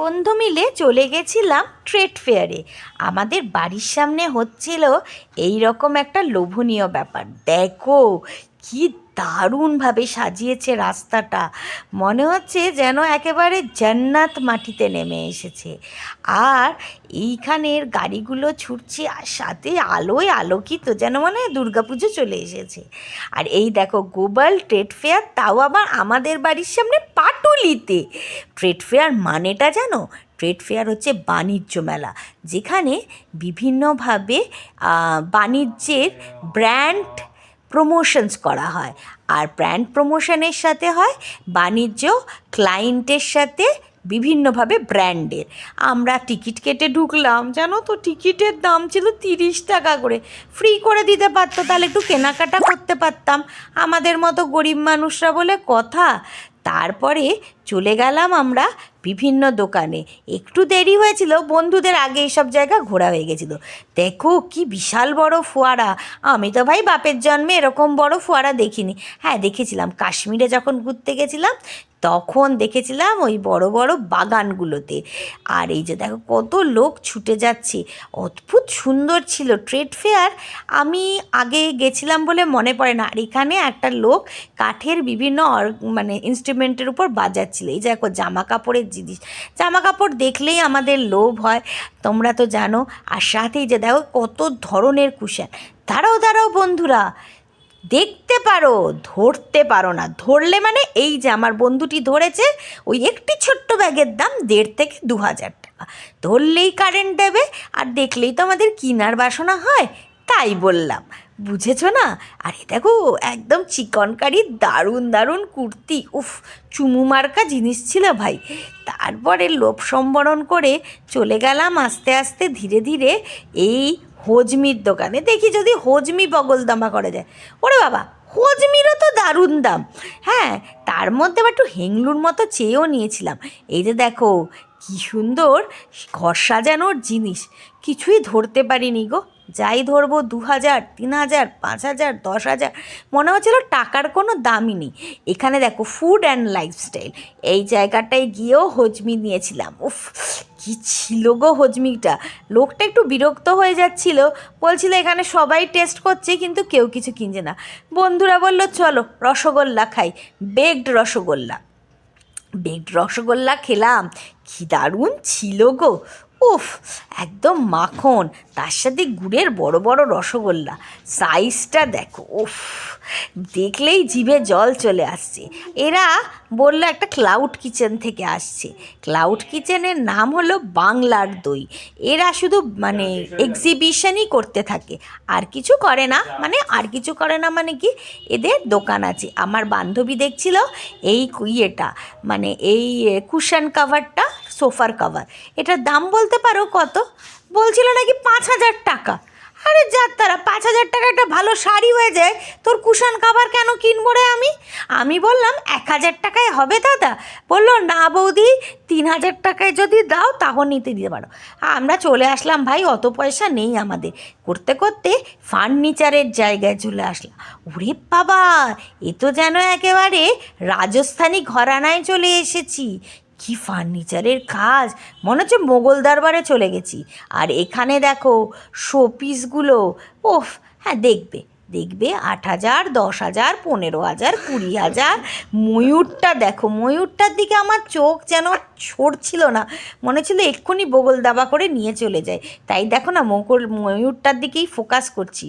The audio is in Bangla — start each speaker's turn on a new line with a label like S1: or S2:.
S1: বন্ধু মিলে চলে গেছিলাম ট্রেড ফেয়ারে। আমাদের বাড়ির সামনে হচ্ছিল এই রকম একটা লোভনীয় ব্যাপার। দেখো কি দারুণভাবে সাজিয়েছে রাস্তাটা, মনে হচ্ছে যেন একেবারে জান্নাত মাটিতে নেমে এসেছে। আর এইখানের গাড়িগুলো ছুটছে আর সাথে আলোয় আলোকিত, যেন মনে হয় দুর্গাপুজো চলে এসেছে। আর এই দেখো গ্লোবাল ট্রেড ফেয়ার, তাও আবার আমাদের বাড়ির সামনে পাটুলিতে। ট্রেড ফেয়ার মানেটা জানো? ট্রেড ফেয়ার হচ্ছে বাণিজ্য মেলা, যেখানে বিভিন্নভাবে বাণিজ্যের ব্র্যান্ড প্রমোশনস করা হয়। আর ব্র্যান্ড প্রমোশনের সাথে হয় বাণিজ্য ক্লায়েন্টের সাথে বিভিন্নভাবে ব্র্যান্ডের। আমরা টিকিট কেটে ঢুকলাম, জানো তো টিকিটের দাম ছিল 30 টাকা করে। ফ্রি করে দিতে পারতো, তাহলে একটু কেনাকাটা করতে পারতাম আমাদের মতো গরিব মানুষরা বলে কথা। তারপরে চলে গেলাম আমরা বিভিন্ন দোকানে। একটু দেরি হয়েছিল, বন্ধুদের আগে এইসব জায়গা ঘোরা হয়ে গেছিলো। দেখো কি বিশাল বড় ফোয়ারা! আমি তো ভাই বাপের জন্মে এরকম বড় ফোয়ারা দেখিনি। হ্যাঁ দেখেছিলাম কাশ্মীরে যখন ঘুরতে গেছিলাম, তখন দেখেছিলাম ওই বড় বড় বাগানগুলোতে। আর এই যে দেখো কত লোক ছুটে যাচ্ছে, অদ্ভুত সুন্দর ছিল ট্রেড ফেয়ার। আমি আগে গেছিলাম বলে মনে পড়ে না। আর এখানে একটা লোক কাঠের বিভিন্ন মানে ইনস্ট্রুমেন্টের উপর বাজাচ্ছিল। এই যে দেখো জামা কাপড়ের জিনিস, জামা কাপড় দেখলেই আমাদের লোভ হয়, তোমরা তো জানো। আর সাথেই যে দেখো কত ধরনের কুশন। দাঁড়াও দাঁড়াও বন্ধুরা, দেখতে পারো, ধরতে পারো না। ধরলে মানে এই যে আমার বন্ধুটি ধরেছে, ওই একটি ছোট্ট ব্যাগের দাম 1,500 থেকে 2,000 টাকা। ধরলেই কারেন্ট দেবে, আর দেখলেই তো আমাদের কিনার বাসনা হয়, তাই বললাম। বুঝেছো না? আরে দেখো একদম চিকনকারি দারুণ দারুণ কুর্তি, উফ চুমু মার্কা জিনিস ছিল ভাই। তারপরে লোভ সম্বরণ করে চলে গেলাম আস্তে আস্তে ধীরে ধীরে এই হজমির দোকানে। দেখি যদি হজমি বগলদামা করা যায়। ওরে বাবা, হজমিরও তো দারুণ দাম। হ্যাঁ, তার মধ্যে আবার একটু হেংলুর মতো চেয়েও নিয়েছিলাম। এই যে দেখো কি সুন্দর ঘর সাজানোর জিনিস, কিছুই ধরতে পারিনি গো। যাই ধরবো 2,000, 3,000, 5,000, 10,000, মনে হচ্ছিল টাকার কোনো দামই নেই। এখানে দেখো ফুড অ্যান্ড লাইফস্টাইল, এই জায়গাটায় গিয়েও হজমি নিয়েছিলাম। উফ কি ছিল গো হজমিটা! লোকটা একটু বিরক্ত হয়ে যাচ্ছিল, বলছিল এখানে সবাই টেস্ট করছে কিন্তু কেউ কিছু কিনছে না। বন্ধুরা বলল চলো রসগোল্লা খাই, বেকড রসগোল্লা। বেকড রসগোল্লা খেলাম, কি দারুণ ছিল গো! উফ একদম মাখন, তার সাথে গুড়ের বড় বড় রসগোল্লা। সাইজটা দেখো, উফ দেখলেই জিভে জল চলে আসছে। এরা বললো একটা ক্লাউড কিচেন থেকে আসছে। ক্লাউড কিচেনের নাম হলো বাংলার দই। এরা শুধু মানে এক্সিবিশনই করতে থাকে, আর কিছু করে না। মানে কি, এদের দোকান আছে। আমার বান্ধবী দেখছিল এই ইয়েটা, মানে এই কুশন কাভারটা, সোফার কাভার, এটার দাম বলতে পারো কত? বলছিল নাকি 5,000 টাকা। আরে যার তারা 5,000 টাকা একটা ভালো শাড়ি হয়ে যায়, তোর কুশন কাভার কেন কিনবো রে আমি? আমি বললাম 1,000 টাকায় হবে দাদা? বললো না বৌদি, 3,000 টাকায় যদি দাও তাহলে নিতে দিতে পারো। আমরা চলে আসলাম ভাই, অত পয়সা নেই আমাদের। করতে করতে ফার্নিচারের জায়গায় চলে আসলাম। ওরে বাবা, এ তো যেন একেবারে রাজস্থানী ঘরানায় চলে এসেছি। কি ফার্নিচারের কাজ, মনে হচ্ছে মোগল দরবারে চলে গেছি। আর এখানে দেখো শোপিসগুলো, ওফ হ্যাঁ দেখবে দেখবে 8,000, 10,000, 15,000, 20,000। ময়ূরটা দেখো, ময়ূরটার দিকে আমার চোখ যেন সরছিল না, মনে ছিল এক্ষুনি বগল দাবা করে নিয়ে চলে যায়। তাই দেখো না ময়ূরটার দিকেই ফোকাস করছি।